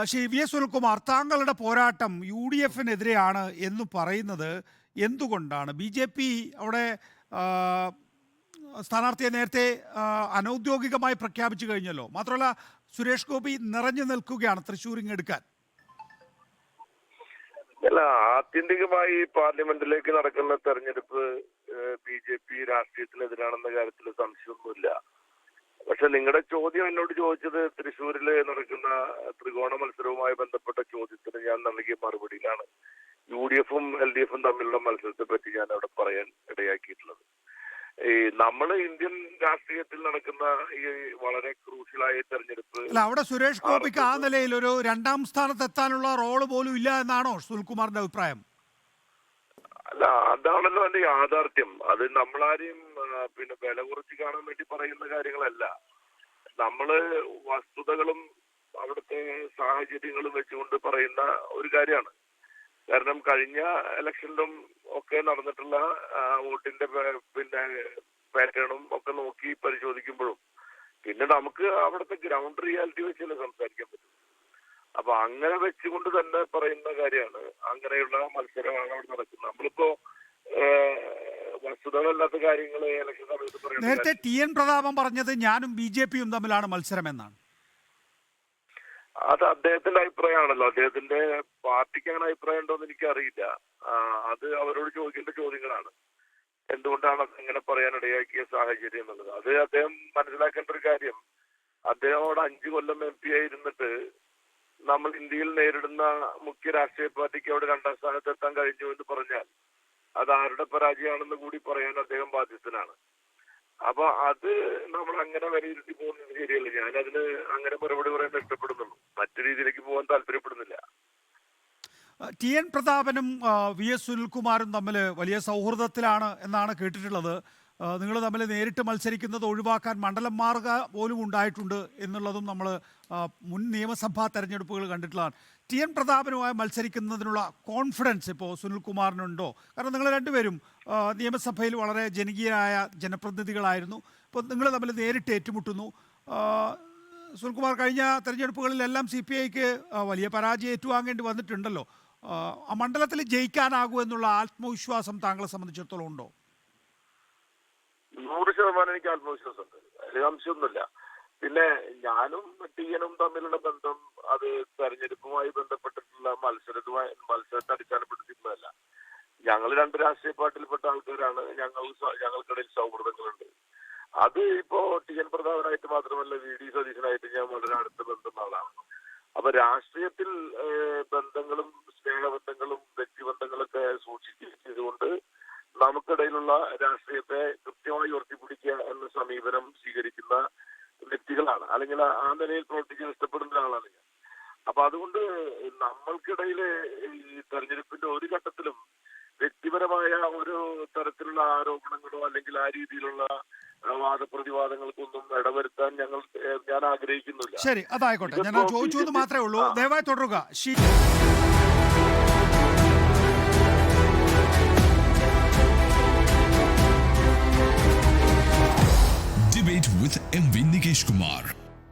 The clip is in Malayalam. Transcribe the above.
ശ്രീ വി എസ് സുനിൽകുമാർ, താങ്കളുടെ പോരാട്ടം UDF-നെതിരെയാണ് എന്ന് പറയുന്നത് എന്തുകൊണ്ടാണ്? BJP അവിടെ സ്ഥാനാർത്ഥിയെ നേരത്തെ അനൗദ്യോഗികമായി പ്രഖ്യാപിച്ചു കഴിഞ്ഞല്ലോ. മാത്രമല്ല സുരേഷ് ഗോപി നിറഞ്ഞു നിൽക്കുകയാണ് തൃശ്ശൂരിങ്ങെടുക്കാൻ. അല്ല, ആത്യന്തികമായി പാർലമെന്റിലേക്ക് നടക്കുന്ന തെരഞ്ഞെടുപ്പ് BJP രാഷ്ട്രീയത്തിനെതിരാണെന്ന കാര്യത്തിൽ സംശയമൊന്നുമില്ല. പക്ഷെ നിങ്ങളുടെ ചോദ്യം എന്നോട് ചോദിച്ചത് തൃശ്ശൂരിൽ നടക്കുന്ന ത്രികോണ മത്സരവുമായി ബന്ധപ്പെട്ട ചോദ്യത്തിന് ഞാൻ നൽകിയ മറുപടിയിലാണ് UDF-ഉം LDF-ഉം തമ്മിലുള്ള മത്സരത്തെ പറ്റി ഞാൻ അവിടെ പറയാൻ ഇടയാക്കിയിട്ടുള്ളത്. നമ്മൾ ഇന്ത്യൻ രാഷ്ട്രീയത്തിൽ നടക്കുന്ന ഈ വളരെ ക്രൂഷ്യലായ തെരഞ്ഞെടുപ്പ് അവിടെ സുരേഷ് ഗോപിക്ക് ആ നിലയിൽ ഒരു രണ്ടാം സ്ഥാനത്ത് എത്താനുള്ള റോള് പോലും ഇല്ല എന്നാണോ സുനിൽകുമാറിന്റെ അഭിപ്രായം? അല്ല, അതാണല്ലോ എന്റെ യാഥാർത്ഥ്യം. അത് നമ്മളാരെയും വില കുറച്ച് കാണാൻ വേണ്ടി പറയുന്ന കാര്യങ്ങളല്ല. നമ്മള് വസ്തുതകളും അവിടുത്തെ സാഹചര്യങ്ങളും വെച്ചുകൊണ്ട് പറയുന്ന ഒരു കാര്യമാണ്. കാരണം കഴിഞ്ഞ ഇലക്ഷനിലും ഒക്കെ നടന്നിട്ടുള്ള വോട്ടിന്റെ പാറ്റേണും ഒക്കെ നോക്കി പരിശോധിക്കുമ്പോഴും പിന്നെ നമുക്ക് അവിടുത്തെ ഗ്രൗണ്ട് റിയാലിറ്റി വെച്ചല്ലേ സംസാരിക്കാൻ പറ്റും. അപ്പൊ അങ്ങനെ വെച്ചുകൊണ്ട് തന്നെ പറയുന്ന കാര്യമാണ്. അങ്ങനെയുള്ള മത്സരമാണ് അവിടെ നടക്കുന്നത്. നമ്മളിപ്പോ വസ്തുതകളല്ലാത്ത കാര്യങ്ങൾ ഇലക്ഷൻ സമയത്ത് പറയുന്നത്. നേരത്തെ TN പ്രതാപൻ പറഞ്ഞത് ഞാനും BJP-യും തമ്മിലാണ് മത്സരം എന്നാണ്. അത് അദ്ദേഹത്തിന്റെ അഭിപ്രായമാണല്ലോ. അദ്ദേഹത്തിന്റെ പാർട്ടിക്ക് അങ്ങനെ അഭിപ്രായം ഉണ്ടോ എന്ന് എനിക്കറിയില്ല. അത് അവരോട് ചോദിക്കേണ്ട ചോദ്യങ്ങളാണ്. എന്തുകൊണ്ടാണ് അങ്ങനെ പറയാൻ ഇടയാക്കിയ സാഹചര്യം എന്നുള്ളത്. അത് അദ്ദേഹം മനസ്സിലാക്കേണ്ട ഒരു കാര്യം, അദ്ദേഹത്തോട് 5 കൊല്ലം MP ആയിരുന്നിട്ട് നമ്മൾ ഇന്ത്യയിൽ നേരിടുന്ന മുഖ്യ രാഷ്ട്രീയ പാർട്ടിക്ക് അവിടെ 2ാം സ്ഥാനത്ത് എത്താൻ കഴിഞ്ഞു എന്ന് പറഞ്ഞാൽ അത് ആരുടെ പരാജയമാണെന്ന് കൂടി പറയാൻ അദ്ദേഹം ബാധ്യസ്ഥനാണ്. അപ്പൊ അത് നമ്മൾ അങ്ങനെ വിലയിരുത്തി പോകുന്നത് ശരിയല്ല. ഞാനതിന് അങ്ങനെ മറുപടി പറയാൻ ഇഷ്ടപ്പെടുന്നുള്ളൂ. മറ്റു രീതിയിലേക്ക് പോകാൻ താല്പര്യപ്പെടുന്നില്ല. TN പ്രതാപനും VS സുനിൽകുമാറും തമ്മിൽ വലിയ സൗഹൃദത്തിലാണ് എന്നാണ് കേട്ടിട്ടുള്ളത്. നിങ്ങൾ തമ്മിൽ നേരിട്ട് മത്സരിക്കുന്നത് ഒഴിവാക്കാൻ മണ്ഡലം മാറുക പോലും ഉണ്ടായിട്ടുണ്ട് എന്നുള്ളതും നമ്മൾ മുൻ നിയമസഭാ തെരഞ്ഞെടുപ്പുകൾ കണ്ടിട്ടുള്ളതാണ്. TN പ്രതാപനുമായി മത്സരിക്കുന്നതിനുള്ള കോൺഫിഡൻസ് ഇപ്പോൾ സുനിൽകുമാറിനുണ്ടോ? കാരണം നിങ്ങൾ രണ്ടുപേരും നിയമസഭയിൽ വളരെ ജനകീയരായ ജനപ്രതിനിധികളായിരുന്നു. ഇപ്പോൾ നിങ്ങൾ തമ്മിൽ നേരിട്ട് ഏറ്റുമുട്ടുന്നു. സുനിൽകുമാർ, കഴിഞ്ഞ തെരഞ്ഞെടുപ്പുകളിലെല്ലാം CPIക്ക് വലിയ പരാജയം ഏറ്റുവാങ്ങേണ്ടി വന്നിട്ടുണ്ടല്ലോ. ആ മണ്ഡലത്തിൽ ജയിക്കാനാകൂ എന്നുള്ള ആത്മവിശ്വാസം താങ്കളെ സംബന്ധിച്ചിടത്തോളം ഉണ്ടോ? 100% എനിക്ക് ആത്മവിശ്വാസമുണ്ട്. അതിൽ സംശയമൊന്നുമില്ല. പിന്നെ ഞാനും TN-ഉം തമ്മിലുള്ള ബന്ധം അത് തെരഞ്ഞെടുപ്പുമായി ബന്ധപ്പെട്ടിട്ടുള്ള മത്സരത്തെ അടിസ്ഥാനപ്പെടുത്തിയിട്ടുള്ളതല്ല. ഞങ്ങൾ 2 രാഷ്ട്രീയ പാർട്ടിയിൽപ്പെട്ട ആൾക്കാരാണ്. ഞങ്ങൾക്കിടയിൽ സൗഹൃദങ്ങളുണ്ട്. അത് ഇപ്പോ TN പ്രതാപനായിട്ട് മാത്രമല്ല, VD സതീശനായിട്ട് ഞാൻ വളരെ അടുത്ത ബന്ധമുള്ള ആളാണ്. അപ്പൊ രാഷ്ട്രീയത്തിൽ ബന്ധങ്ങളും സ്നേഹബന്ധങ്ങളും വ്യക്തിബന്ധങ്ങളൊക്കെ സൂക്ഷിച്ചുകൊണ്ട് നമുക്കിടയിലുള്ള രാഷ്ട്രീയത്തെ കൃത്യമായി ഉയർത്തിപ്പിടിക്കുക എന്ന സമീപനം സ്വീകരിക്കുന്ന വ്യക്തികളാണ്. അല്ലെങ്കിൽ ആ നിലയിൽ പ്രവർത്തിക്കാൻ ഇഷ്ടപ്പെടുന്ന ആളാണ് ഞാൻ. അപ്പൊ അതുകൊണ്ട് നമ്മൾക്കിടയിൽ ഈ തെരഞ്ഞെടുപ്പിന്റെ ഒരു ഘട്ടത്തിലും വ്യക്തിപരമായ ഒരു തരത്തിലുള്ള ആരോപണങ്ങളോ അല്ലെങ്കിൽ ആ രീതിയിലുള്ള വാദപ്രതിവാദങ്ങൾക്കൊന്നും ഇടവരുത്താൻ ഞാൻ ആഗ്രഹിക്കുന്നില്ല. ശരി, അതായിക്കോട്ടെ. ഞാൻ ചോദിച്ചു എന്ന് മാത്രമേ ഉള്ളൂ. ദയവായി തുടരുക. Debate with MV Nikesh Kumar.